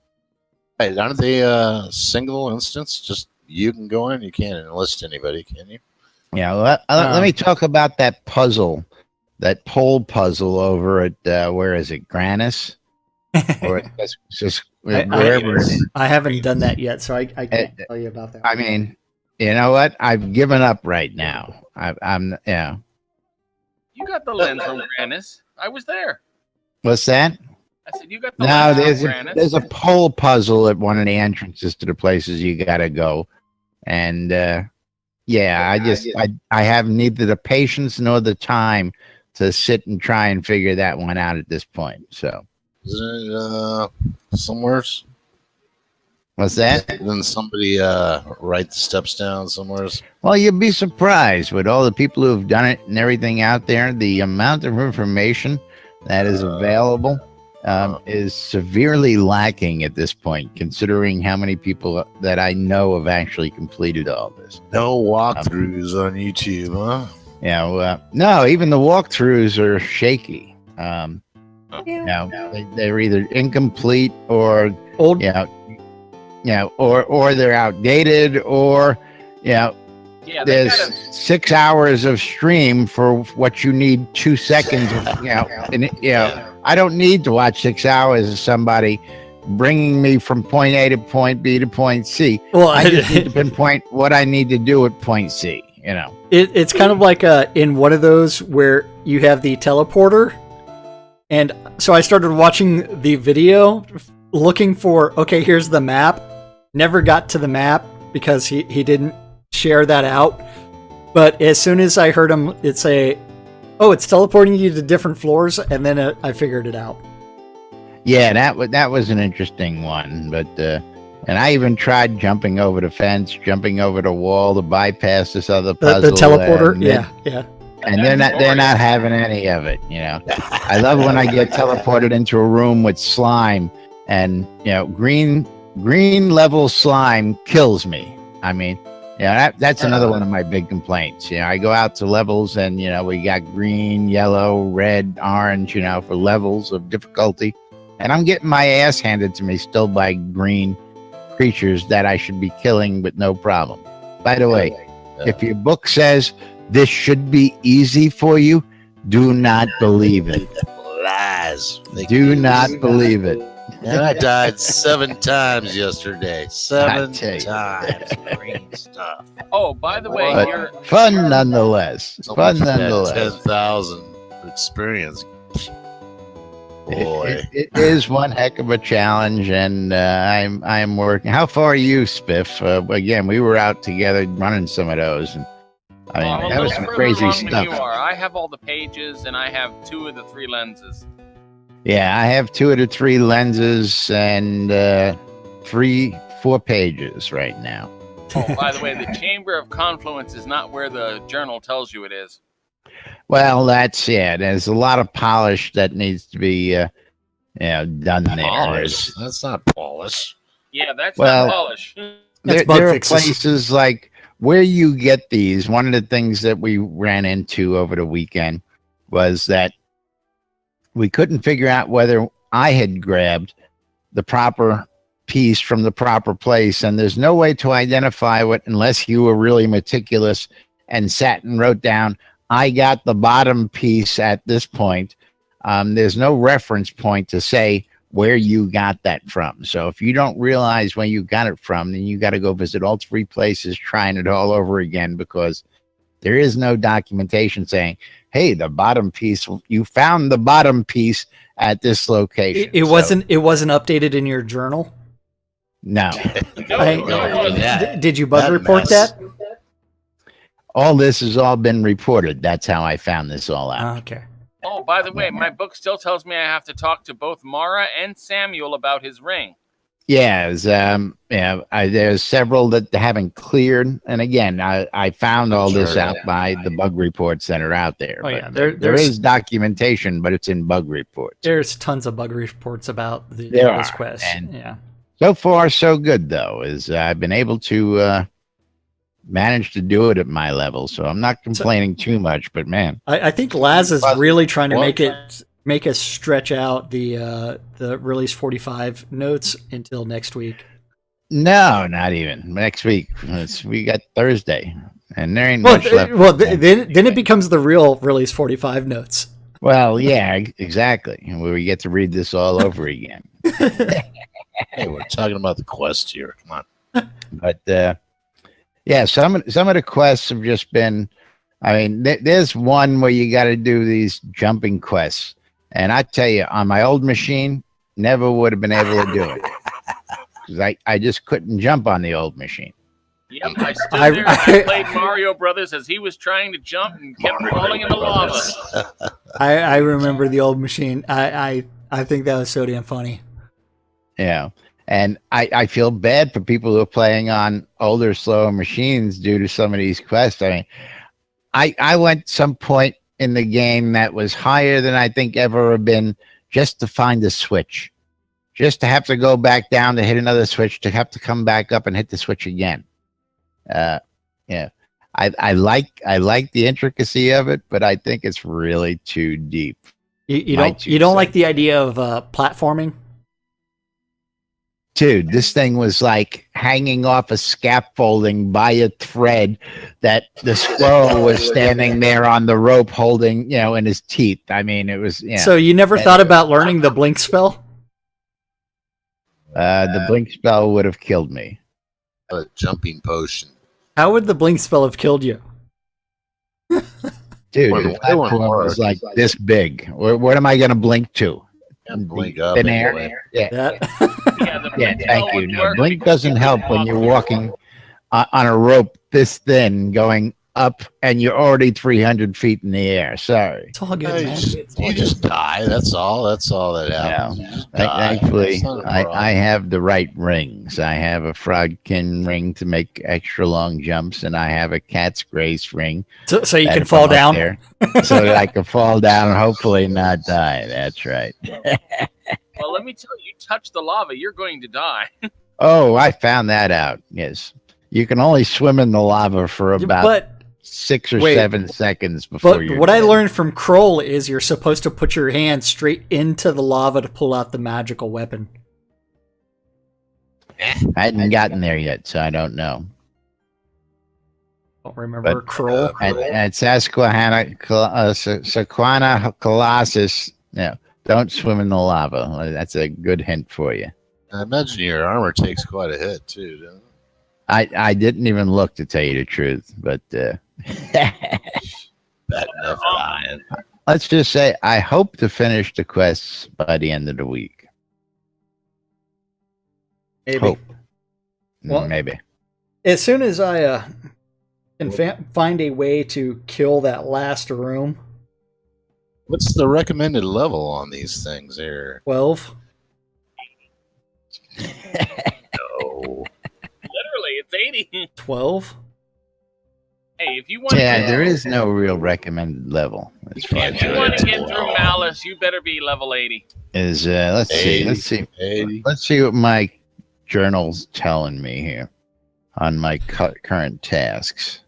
Hey, aren't they single instance? Just you can go in. You can't enlist anybody, can you?
Yeah, let me talk about that puzzle, that pole puzzle over at where is it, Granis? Or it's just wherever it is.
I haven't done that yet, so I can't tell you about that.
I mean, you know what? I've given up right now. I'm.
You got the lens from Granis. I was there.
What's that?
I said you got the
No,
lens from Granis.
there's a pole puzzle at one of the entrances to the places you gotta go, and I have neither the patience nor the time to sit and try and figure that one out at this point. So,
Isn't it somewhere?
what's that?
Then somebody write the steps down somewhere.
Well, you'd be surprised with all the people who have done it and everything out there. The amount of information that is available is severely lacking at this point, considering how many people that I know have actually completed all this.
No walkthroughs on YouTube, huh?
Yeah, well, no, even the walkthroughs are shaky. They're either incomplete or
Old.
or they're outdated, or
Yeah, they
there's
got
6 hours of stream for what you need 2 seconds of, I don't need to watch 6 hours of somebody bringing me from point A to point B to point C.
Well,
I just need to pinpoint what I need to do at point C.
It's kind of like in one of those where you have the teleporter, and so I started watching the video, looking for here's the map. Never got to the map because he didn't share that out. But as soon as I heard him, it's teleporting you to different floors, and then I figured it out.
Yeah, that was an interesting one, but And I even tried jumping over the fence, jumping over the wall to bypass this other
The
puzzle.
teleporter.
and
Yeah, yeah.
And they're not having any of it, you know. I love when I get teleported into a room with slime, and you know, green level slime kills me. I mean, yeah, that's another one of my big complaints. You know, I go out to levels, and you know, we got green, yellow, red, orange, you know, for levels of difficulty, and I'm getting my ass handed to me still by green creatures that I should be killing with no problem. By the way, if your book says this should be easy for you, do not believe it.
Lies.
Do not believe it.
And I died 7 times yesterday. 7
tell you.
times. Green stuff.
Oh, by the way,
But
you're
fun nonetheless. Fun
Almost had
nonetheless.
10,000 experience. Boy.
It is one heck of a challenge, and I'm working. How far are you, Spiff? Again, we were out together running some of those, and I mean,
I'm a
that was
little
some
further
crazy
along than you
stuff.
are. I have all the pages, and I have 2 of the 3 lenses.
Yeah, I have 2 of the 3 lenses and 4 pages right now.
Oh, by the way, the Chamber of Confluence is not where the journal tells you it is.
Well, that's there's a lot of polish that needs to be done there.
Polish. That's not polish.
Yeah, that's
Well,
not polish.
That's bug
There are
fixes.
places like where you get these. One of the things that we ran into over the weekend was that we couldn't figure out whether I had grabbed the proper piece from the proper place, and there's no way to identify it unless you were really meticulous and sat and wrote down, I got the bottom piece at this point. There's no reference point to say where you got that from. So if you don't realize where you got it from, then you got to go visit all 3 places, trying it all over again, because there is no documentation saying, hey, the bottom piece, you found the bottom piece at this location.
It
So,
wasn't updated in your journal.
no.
Did you bug
That
report
mess.
that?
All this has all been reported. That's how I found this all out.
Okay.
Oh, by the way, my book still tells me I have to talk to both Mara and Samuel about his ring.
Yeah, it was, there's several that haven't cleared, and again, I found all this
Sure.
out by the bug reports that are out there.
Oh
But
yeah,
there
there's
is documentation, but it's in bug reports.
there's tons of bug reports about
There
this
are,
quest.
and-
Yeah.
So far, so good though. Is I've been able to manage to do it at my level, so I'm not complaining too much. But man,
I think Laz is
But-
really trying to
well-
make us stretch out the release 45 notes until next week.
no, not even next week. We got Thursday, and there ain't much left.
Then it becomes the real release 45 notes.
Well, yeah, exactly. Where we get to read this all over again.
Hey, we're talking about the quest here. Come on.
But yeah, some of the quests have just been. I mean, there's one where you got to do these jumping quests, and I tell you, on my old machine, never would have been able to do it because I just couldn't jump on the old machine.
Yep, I stood there and I played Mario Brothers as he was trying to jump and kept falling in the lava.
I remember the old machine. I think that was so damn funny.
Yeah, and I feel bad for people who are playing on older, slower machines due to some of these quests. I mean, I went some point in the game that was higher than I think ever have been just to find a switch, just to have to go back down to hit another switch, to have to come back up and hit the switch again. Yeah, I like the intricacy of it, but I think it's really too deep.
You
My
don't
two
like
cents.
the idea of platforming?
Dude, this thing was like hanging off a scaffolding by a thread that the squirrel was standing there on the rope holding, in his teeth. I mean, it was,
So you never thought about learning the blink spell?
the blink spell would have killed me.
A jumping potion.
How would the blink spell have killed you?
Dude,
Well,
the
it wouldn't
platform was
work.
like this big. What am I going to blink to?
Can't blink up
Thin air?
anyway.
Yeah.
That
Yeah, the
Yeah,
blink
thank
spell
you.
would
No,
work
blink
because
doesn't
you
help
could
when
walk
you're
through.
walking on a rope this thin, going up and you're already 300 feet in the air. Sorry.
It's all good,
You
man.
just die. That's all. That's all that happens.
Yeah.
You just die.
Thankfully,
It's not a
I
problem.
have the right rings. I have a Frogkin ring to make extra long jumps, and I have a Cat's Grace ring.
So you
that
can
if
fall
I'm up
down.
there, so that I can fall down and hopefully not die. That's right.
Well, let me tell you, you touch the lava, you're going to die.
Oh, I found that out. Yes. You can only swim in the lava for about
But
6 or
wait,
7 seconds before
but
you're
what I
dead.
learned from Kroll is you're supposed to put your hand straight into the lava to pull out the magical weapon.
I hadn't gotten there yet, so I don't know.
Don't remember
But,
Kroll.
At Susquehanna, Sequana Colossus, no, don't swim in the lava. That's a good hint for you.
I imagine your armor takes quite a hit too. Doesn't it?
I didn't even look, to tell you the truth, but
Bad enough dying.
let's just say I hope to finish the quests by the end of the week.
Maybe.
Hope.
Well-
Maybe.
As soon as I can find a way to kill that last room,
What's the recommended level on these things here?
12.
Oh,
Literally, it's 80.
12?
Hey, if you want
Yeah,
to,
there is no real recommended level as far
if
as
you want to get
Wow.
through Malice, you better be level 80.
is. Let's see.
80.
Let's see what my journal's telling me here on my current tasks.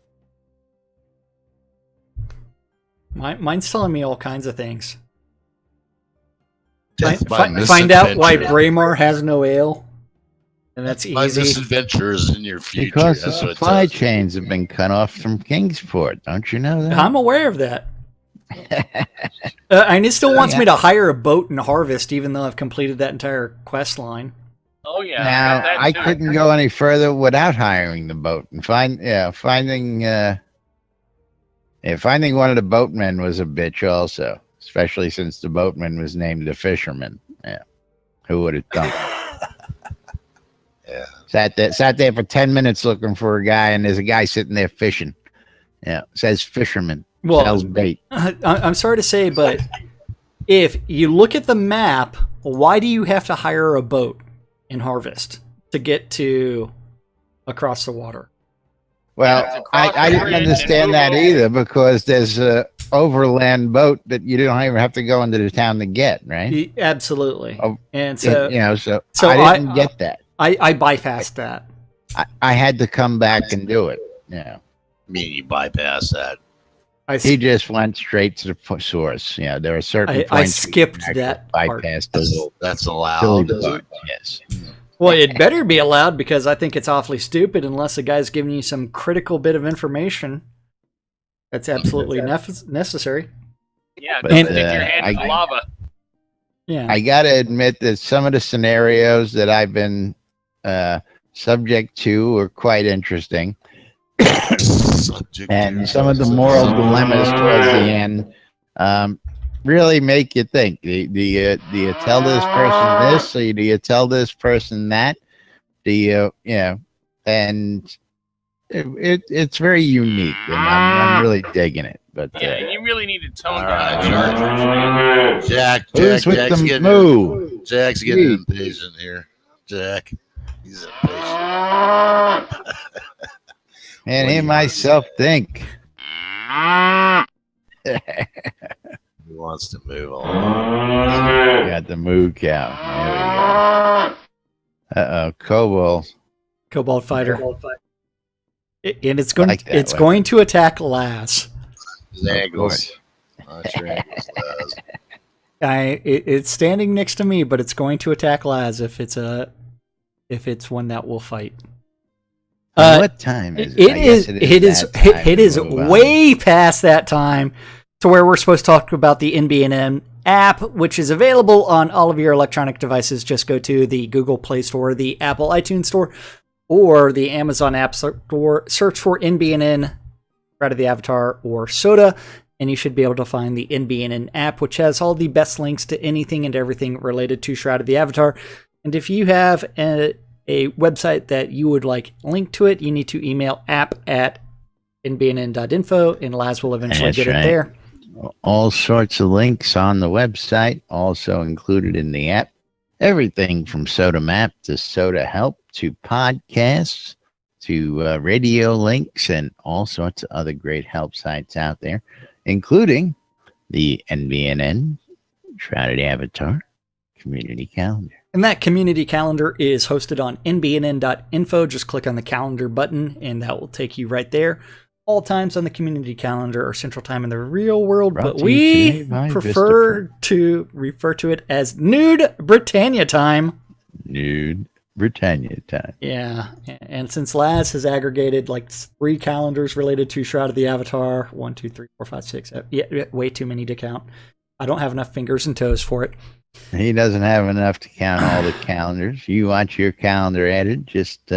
Mine's telling me all kinds of things.
Death by
Find out why
misadventure.
Braemar has no ale. And that's
My
easy.
misadventure is in your future.
Because the
That's what it
supply
says.
chains have been cut off from Kingsport. Don't you know that?
I'm aware of that. And it still wants me to hire a boat and harvest, even though I've completed that entire quest line.
Oh, yeah.
Now
got that
I
too.
couldn't go any further without hiring the boat and finding one of the boatmen was a bitch also, especially since the boatman was named the fisherman. Yeah, who would have thunk?
Yeah.
Sat there for 10 minutes looking for a guy, and there's a guy sitting there fishing. Yeah, says fisherman.
Well,
Sells bait.
I'm sorry to say, but if you look at the map, why do you have to hire a boat in Harvest to get to across the water?
Well,
it's across
I
the
didn't
bridge and
understand
move
that
over.
either, because there's a overland boat that you don't even have to go into the town to get, right?
Absolutely.
Oh,
And so
So I didn't get that.
I bypassed that.
I had to come back and do it. Yeah,
I mean, you bypass that.
he just went straight to the source. Yeah, there are certain points
I
where you
skipped
can actually
that part.
bypass those
That's
silly
allowed. is it?
parts. Yes.
Well, it better be allowed because I think it's awfully stupid unless the guy's giving you some critical bit of information that's absolutely necessary.
Yeah,
But,
don't stick your hand in
I-
the lava.
Yeah.
I gotta admit that some of the scenarios that I've been subject to are quite interesting.
Subject
And
to-
some of the moral dilemmas towards the end really make you think. Do you tell this person this, or do you tell this person that? Do you, and it's very unique, and I'm really digging it. But
Yeah, and you really need to tone
All
down
right,
the characters.
Jack's
who's with
Jack's
the
getting
moo?
Jack's getting impatient here. Jack, he's impatient.
And hear myself think.
He wants to move along.
Got the moo cow. There we go. Kobold.
Cobalt Fighter. And it's going
like that
it's
one.
going to attack Laz.
His ankles. Not your ankles, Laz.
It's standing next to me, but it's going to attack Laz if it's one that will fight.
What time is it? I guess
It is way past that time to where we're supposed to talk about the NBN app, which is available on all of your electronic devices. Just go to the Google Play Store, the Apple iTunes Store, or the Amazon App Store. Search for NBN, Shroud of the Avatar, or Soda, and you should be able to find the NBN app, which has all the best links to anything and everything related to Shroud of the Avatar. And if you have a website that you would like linked to it, you need to email app at nbnn.info, and Laz will eventually
That's
get
right.
it there.
All sorts of links on the website, also included in the app. Everything from Soda Map to Soda Help to podcasts to radio links and all sorts of other great help sites out there, including the NBNN Shrouded Avatar Community Calendar.
And that community calendar is hosted on nbnn.info. Just click on the calendar button, and that will take you right there. All times on the community calendar are Central Time in the real world,
Brought
but
to you today
we
by
prefer to refer to it as Nude Britannia time.
Nude Britannia time.
Yeah, and since Laz has aggregated like 3 calendars related to Shroud of the Avatar, 1, 2, 3, 4, 5, 6, 7, yeah, way too many to count. I don't have enough fingers and toes for it.
He doesn't have enough to count all the calendars. You want your calendar added, just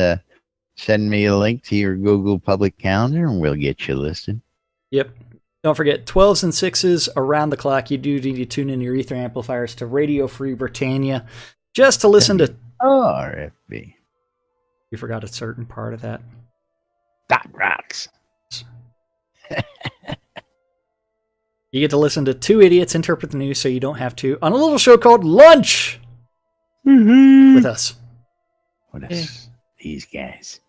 send me a link to your Google public calendar and we'll get you listed.
Yep. Don't forget, 12s and 6s around the clock. You do need to tune in your ether amplifiers to Radio Free Britannia just to listen to...
RFB.
You forgot a certain part of that.
That rocks.
You get to listen to 2 idiots interpret the news so you don't have to on a little show called Lunch with us.
What is these guys?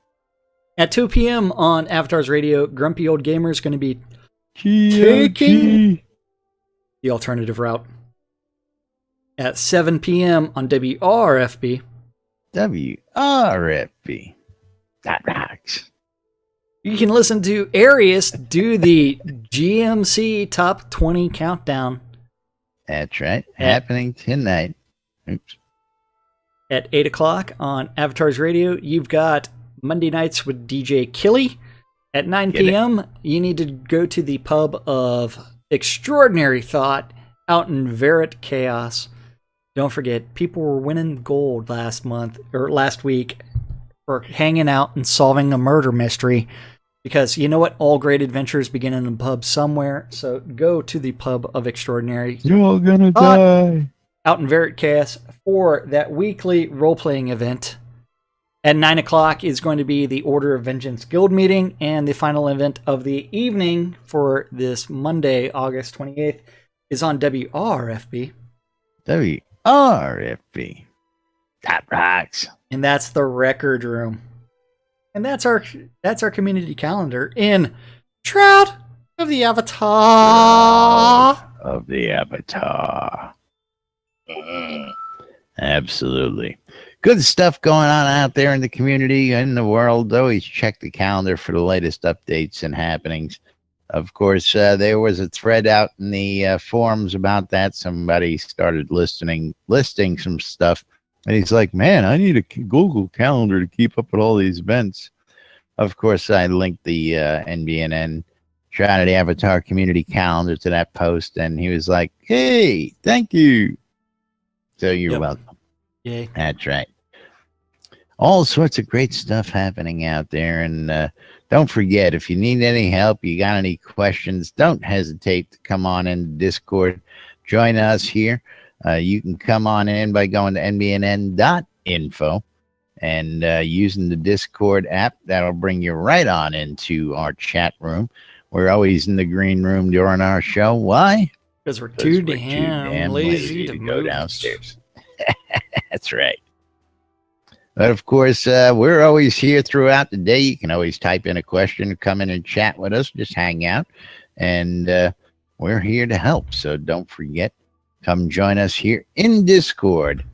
At 2 p.m. on Avatar's Radio, Grumpy Old Gamer is going to be taking the alternative route. At 7 p.m. on WRFB,
WRFB. That rocks.
you can listen to Arius do the GMC Top 20 Countdown.
That's right. Happening tonight. Oops.
At 8 o'clock on Avatar's Radio, you've got Monday Nights with DJ Killy. At 9 p.m., you need to go to the pub of Extraordinary Thought out in Verret Chaos. Don't forget, people were winning gold last week for hanging out and solving a murder mystery. Because you know what? All great adventures begin in a pub somewhere. So go to the pub of Extraordinary.
You're all gonna die.
Out in Verret Chaos for that weekly role-playing event. At 9 o'clock is going to be the Order of Vengeance Guild meeting, and the final event of the evening for this Monday, August 28th, is on WRFB.
WRFB. That rocks.
And that's the Record Room. And that's our community calendar in Shroud of the Avatar.
Of the Avatar. Absolutely. Good stuff going on out there in the community, in the world. Always check the calendar for the latest updates and happenings. Of course, there was a thread out in the forums about that. Somebody started listing some stuff. And he's like, man, I need a Google calendar to keep up with all these events. Of course, I linked the NBNN Shrouded Avatar community calendar to that post. And he was like, hey, thank you. So you're welcome.
Yay.
That's right. All sorts of great stuff happening out there. And don't forget, if you need any help, you got any questions, don't hesitate to come on in Discord. Join us here. You can come on in by going to nbnn.info and using the Discord app. That'll bring you right on into our chat room. We're always in the green room during our show. Why?
Because we're too damn lazy to
go
move.
downstairs. That's right. But of course, we're always here throughout the day. You can always type in a question, come in and chat with us, just hang out. And we're here to help. So don't forget, come join us here in Discord.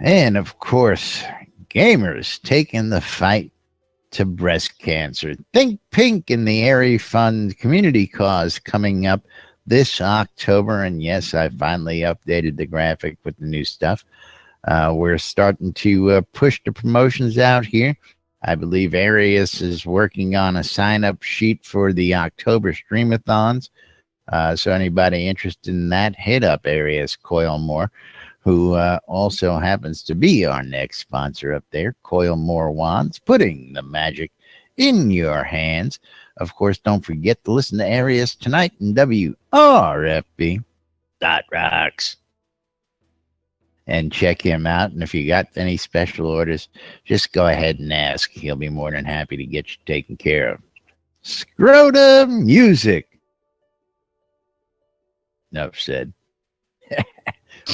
And of course, gamers taking the fight to breast cancer. Think Pink in the Airy Fund community cause coming up this October. And yes, I finally updated the graphic with the new stuff. We're starting to push the promotions out here. I believe Arius is working on a sign-up sheet for the October streamathons. So anybody interested in that, hit up Arius Coilmore, who also happens to be our next sponsor up there, Coilmore Wands, putting the magic in your hands. Of course, don't forget to listen to Arius tonight in WRFB. That rocks. and check him out. And if you got any special orders, just go ahead and ask. He'll be more than happy to get you taken care of. Scrotum Music. Enough said.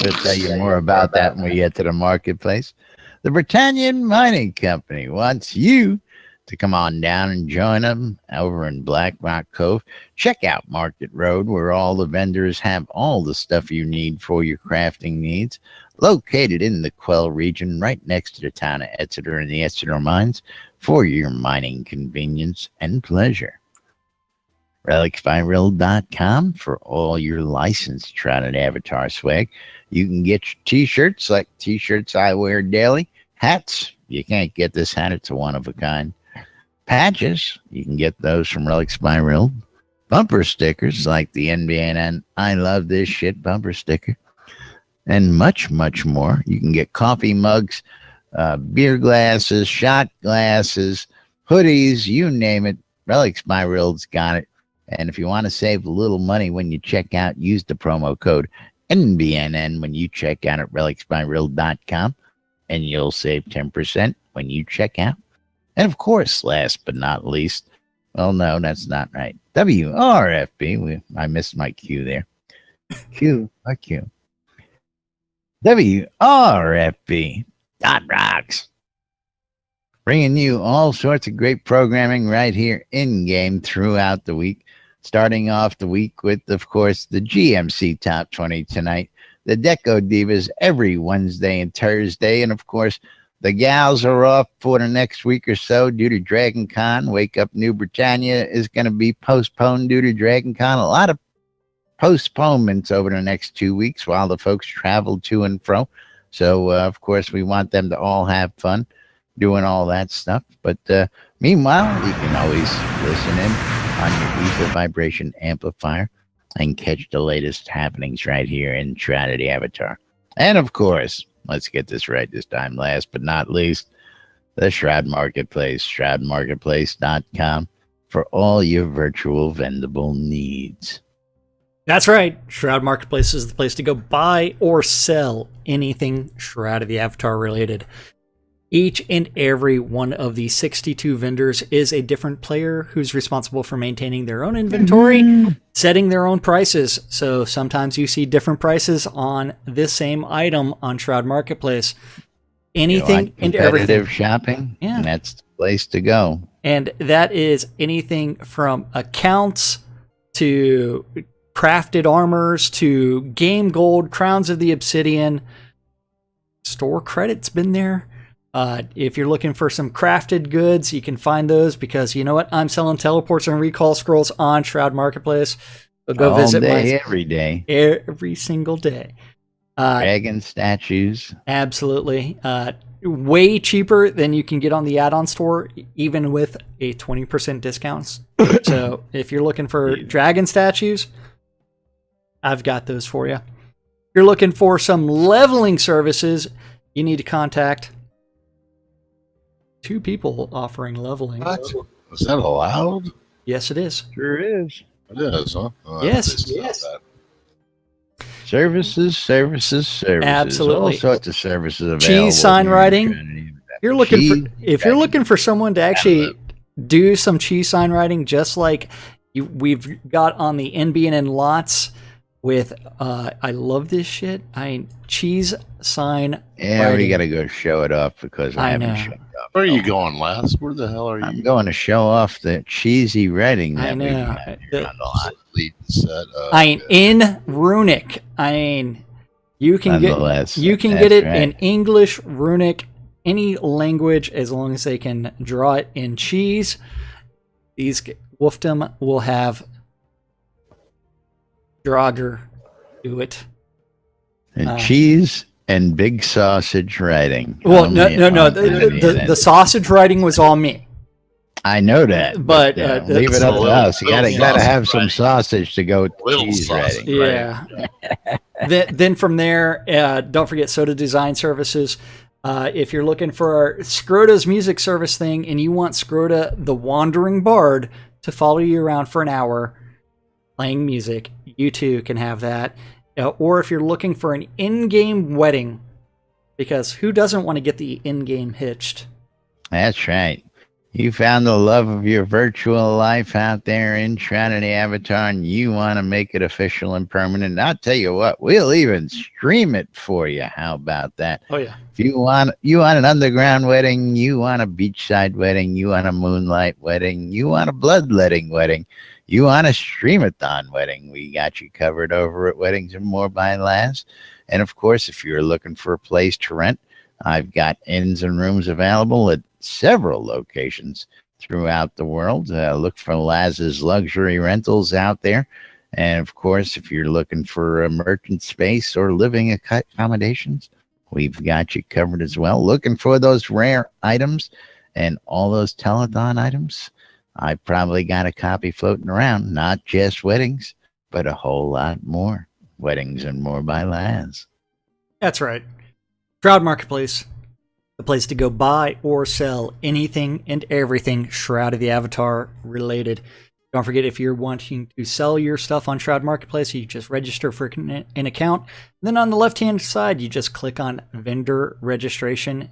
We'll tell you more about that when we get to the marketplace. The Britannian Mining Company wants you to come on down and join them over in Black Rock Cove. Check out Market Road, where all the vendors have all the stuff you need for your crafting needs. Located in the Quell region, right next to the town of Exeter and the Exeter Mines, for your mining convenience and pleasure. RelicsByRill.com for all your licensed Shrouded Avatar swag. You can get your t-shirts, like t-shirts I wear daily. Hats, you can't get this hat, it's a one-of-a-kind. Patches, you can get those from Relics by Rill. Bumper stickers, like the NBN I Love This Shit bumper sticker. And much, much more. You can get coffee mugs, beer glasses, shot glasses, hoodies, you name it. Relics by Rill's got it. And if you want to save a little money when you check out, use the promo code NBNN when you check out at relicsbyrill.com, and you'll save 10% when you check out. And of course, last but not least, well, no, that's not right. WRFB. I missed my cue there. Q. WRFB. .rocks. Bringing you all sorts of great programming right here in-game throughout the week. Starting off the week with, of course, the GMC Top 20 tonight. The Deco Divas every Wednesday and Thursday. And, of course, the gals are off for the next week or so due to Dragon Con. Wake Up New Britannia is going to be postponed due to Dragon Con. A lot of postponements over the next 2 weeks while the folks travel to and fro. So, of course, we want them to all have fun doing all that stuff. But meanwhile, you can always listen in on your Ether Vibration Amplifier and catch the latest happenings right here in Shrouded Avatar. And, of course, let's get this right this time, last but not least, the Shroud Marketplace, shroudmarketplace.com for all your virtual vendable needs.
That's right. Shroud Marketplace is the place to go buy or sell anything Shroud of the Avatar related. Each and every one of the 62 vendors is a different player who's responsible for maintaining their own inventory, setting their own prices. So sometimes you see different prices on this same item on Shroud Marketplace. Anything and everything.
Competitive shopping,
yeah,
that's the place to go.
And that is anything from accounts to crafted armors to game gold, crowns of the obsidian. Store credit's been there. If you're looking for some crafted goods, you can find those because you know what? I'm selling teleports and recall scrolls on Shroud Marketplace. So go
all
visit
day, every day.
Every single day.
Dragon statues.
Absolutely. Way cheaper than you can get on the add-on store, even with a 20% discount. So if you're looking for dragon statues, I've got those for you. If you're looking for some leveling services, you need to contact 2 people offering leveling.
What? Is that allowed?
Yes, it is.
Sure is.
It is, huh? Oh,
Yes.
yes.
Services.
Absolutely.
All sorts of services available.
Cheese sign
here in
writing.
Trinity.
You're looking
Cheese,
if you're looking for someone to actually do some cheese sign writing, just like we've got on the NBN lots with I love this shit. Cheese sign.
Yeah,
writing.
we got to go show it off because I haven't
know.
shown it off.
Where are you going, Laz? Where the hell are you?
I'm going to show off the cheesy writing that
I
we
know.
got here on the lot.
Lead set.
In runic. You can
Nonetheless,
get
that's
it
right.
in English, runic, any language as long as they can draw it in cheese. These Wolfdom will have Draugr do it.
And cheese and big sausage writing.
Well,
Only
no.
on NBN.
The sausage writing was all me.
I know that,
But,
leave it up to us. You
little
gotta have
sausage
some
writing.
sausage to go with
Little
cheese
sausage.
writing.
Yeah. Then from there, don't forget Soda Design Services. If you're looking for Scrota's music service thing and you want Scrota the Wandering Bard to follow you around for an hour playing music, you too can have that. Or if you're looking for an in-game wedding Because who doesn't want to get the in-game hitched?
That's right. You found the love of your virtual life out there in Trinity Avatar, and you want to make it official and permanent. I'll tell you what, we'll even stream it for you. How about that?
Oh yeah.
If you want an underground wedding, you want a beachside wedding, you want a moonlight wedding, you want a bloodletting wedding, you want a streamathon wedding, we got you covered over at Weddings and More by Laz. And of course, if you're looking for a place to rent, I've got inns and rooms available at several locations throughout the world. Look for Laz's Luxury Rentals out there. And of course, if you're looking for a merchant space or living accommodations, we've got you covered as well. Looking for those rare items and all those telethon items, I probably got a copy floating around. Not just weddings, but a whole lot more. Weddings and More by Laz.
That's right. Shroud Marketplace, the place to go buy or sell anything and everything Shroud of the Avatar related. Don't forget, if you're wanting to sell your stuff on Shroud Marketplace, you just register for an account. Then on the left-hand side, you just click on vendor registration,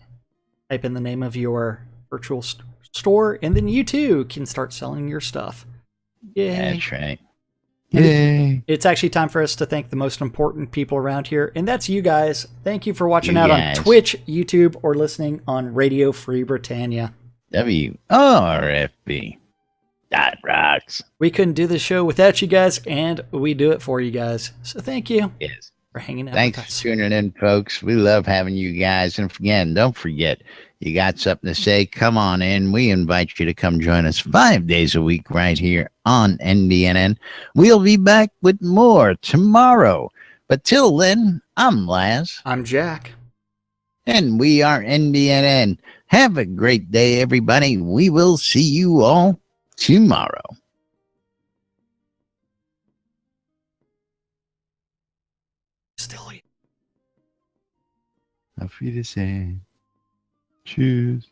type in the name of your virtual store, and then you too can start selling your stuff. Yay.
That's right. Yay.
It's actually time for us to thank the most important people around here, and that's you guys. Thank you for watching out on Twitch, YouTube, or listening on Radio Free Britannia.
WRFB. That rocks.
We couldn't do this show without you guys, and we do it for you guys. So thank you
Yes.
for hanging out
Thanks
with us.
for tuning in, folks. We love having you guys. And again, don't forget, you got something to say, come on in. We invite you to come join us 5 days a week right here on NDNN. We'll be back with more tomorrow. But till then, I'm Laz.
I'm Jack.
And we are NDNN. Have a great day, everybody. We will see you all tomorrow.
Still
Auf Wiedersehen. Tschüss.